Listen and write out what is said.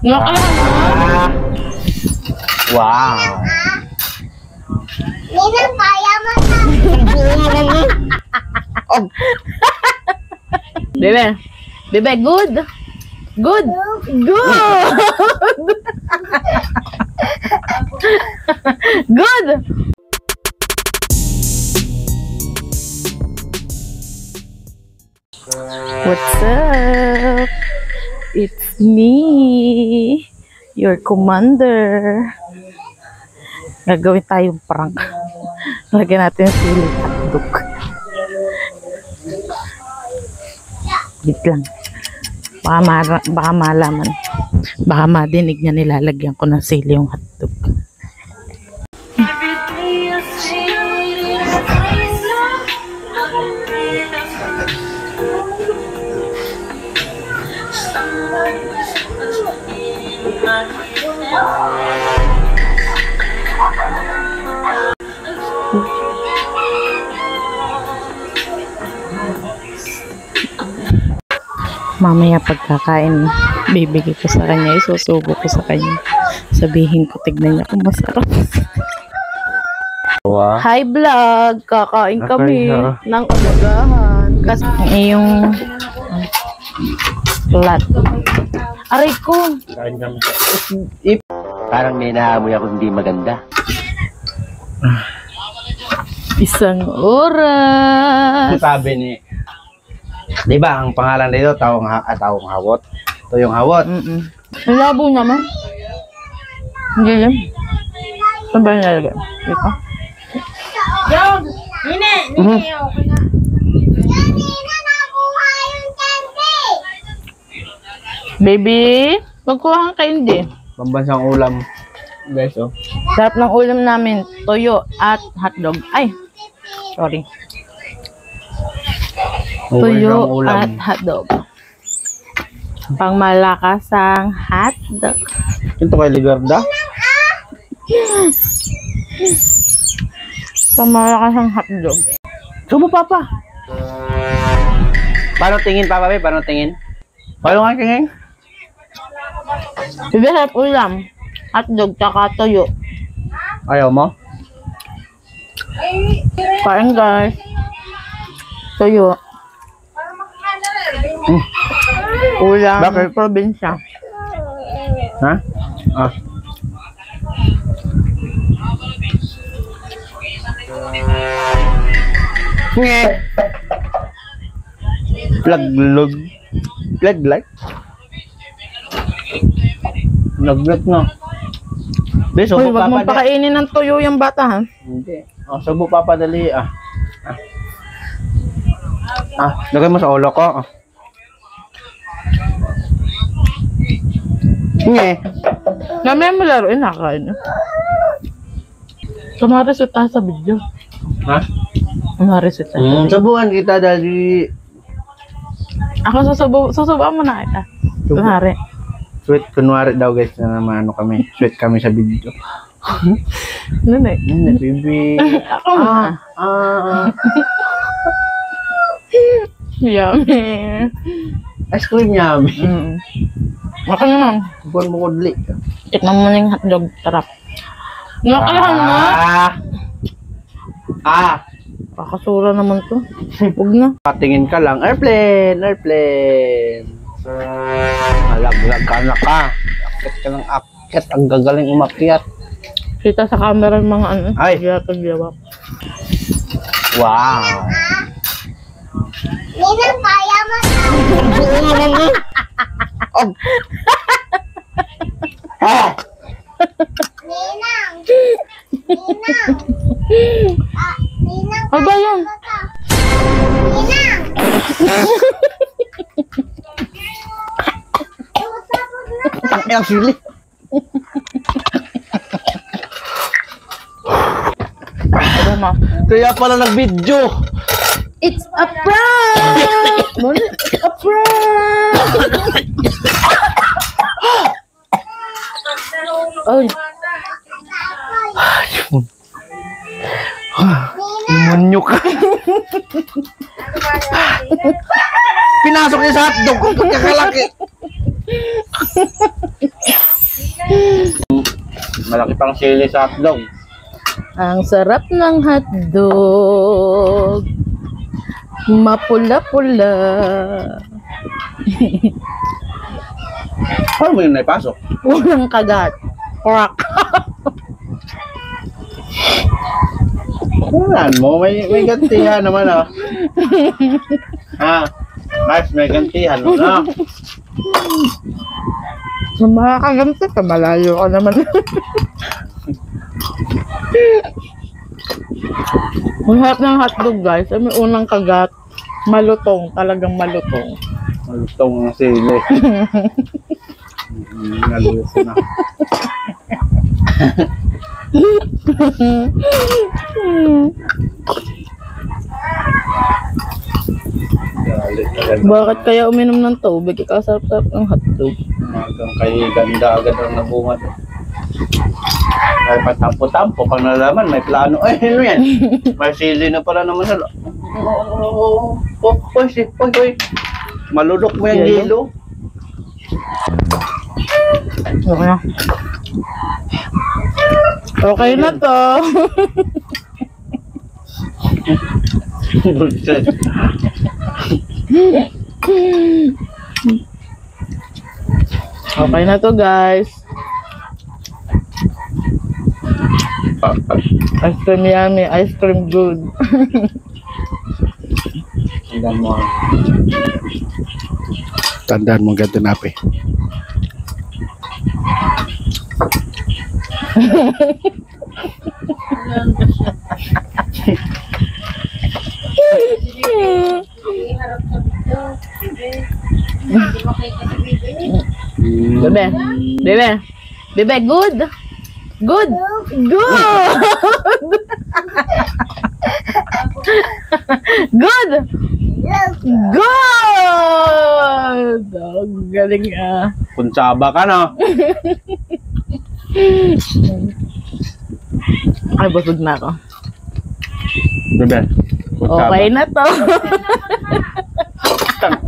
Wow. Ninang kaya mo na. Oh. Bebe. Bebe, good. Good. Good. Good. What's up? It's me, your commander. Gagawin tayong prank. Lagyan natin yung sili hotdog. Wait lang. Baka malaman. Baka madinig niya nilalagyan ko ng sili yung hotdog. Mamaya pagkakain, bibigay ko sa kanya, isusubo ko sa kanya. Sabihin ko, tignan niya kung masarap. Wow. Hi vlog! Kakain kami Okay, ng umagahan. Kasi yung plat. Aray ko! Kain kami. Parang may naamoy ako hindi maganda. Isang oras. Sabi ni, di ba ang pangalan nito taong hawot? Ito yung hawot. Ang labo naman. Hindi yan. Saan ba nilalagay? Dito? Nina, nakuha yung candy. Baby, magkuha kang candy. Pambansang ulam. Guys, oh. Sarap ng ulam namin, toyo at hotdog. Ay, sorry. Tuyo at hotdog. Pang malakasang hotdog. Ito kay Ligarda. Pang malakasang hotdog. Subo, Papa. Paano tingin, Papa? Paano tingin? Paano nga tingin? Bibihap ulam. Hotdog, tsaka toyo. Ayaw mo? Kain, guys. Toyo. Ulam. Bakit? Probinsya. Ha? Ah. Nge. Plaglog. Plaglag. Naglat na. Be, Uy, subo wag mong Papa. pakainin ng toyo yung bata, ha? Hindi. Oh, subo Papa, dali. Lagay mo sa ulo ko. Nge. Gamay mo laruin, nakakain. Sumarisot tayo sa video. Ha? Sumarisot tayo. Subuhan kita, dali. Ako susubuan mo na kita. Kunwari. Sweet, kunwari daw guys na naman kami. Sweet kami sa video. Ano eh? Baby. Ako na. Yummy. Ice cream yummy. Ako naman. Buwan mo kudli. Tikman mo na yung hotdog. Sarap. Nakalahan mo. Kakasura naman to. Huwag na. Patingin ka lang. Airplane. Malaglag ka na ka. Akit ka ng akit. Ang gagaling umakyat. Kita sa camera yung mga ano. Ay. Giyawak. Wow. Ninang kaya mo na. Oh. Ninang. Ano ba yan? Ninang. Ang ilang sili. Ano ma? Kaya pala nag-video. It's a prank! It's a prank! Ay. Munyo ka. Pinasok niya sa hotdog kung kakalaki. Malaki pang sili sa hotdog. Ang sarap ng hotdog. Mapula-pula. Paano mo yun naipasok? Unang kagat. Crack. Kunan mo, may gantihan naman ah. Ha? Mas may gantihan mo na. Kung makakagamit ka, malayo ka naman. Ang harap ng hotdog guys, ay may unang kagat. Malutong, talagang malutong. Malutong ang sili. Naluto na. Galit na ganda. Bakit kaya uminom ng tubig? Ikasarap-sarap ng hotdog. Hanggang kay ganda agad ang nabungad. Ay, patampo-tampo. Pag nalaman, may plano. Ay, ano yan? May sili na pala naman. Oy. Malulok mo yung Yelo? hilo. Okay na. Okay na to. Bullshit. Okay na to guys. Ice cream yummy, ice cream good. Tandaan mo ganito napi. Bebe, good. Good. Good. Good. Oh, galing ah. Kunsaba ka na. Ay, busog na ako. Bebe. Okay na to. Kunsaba.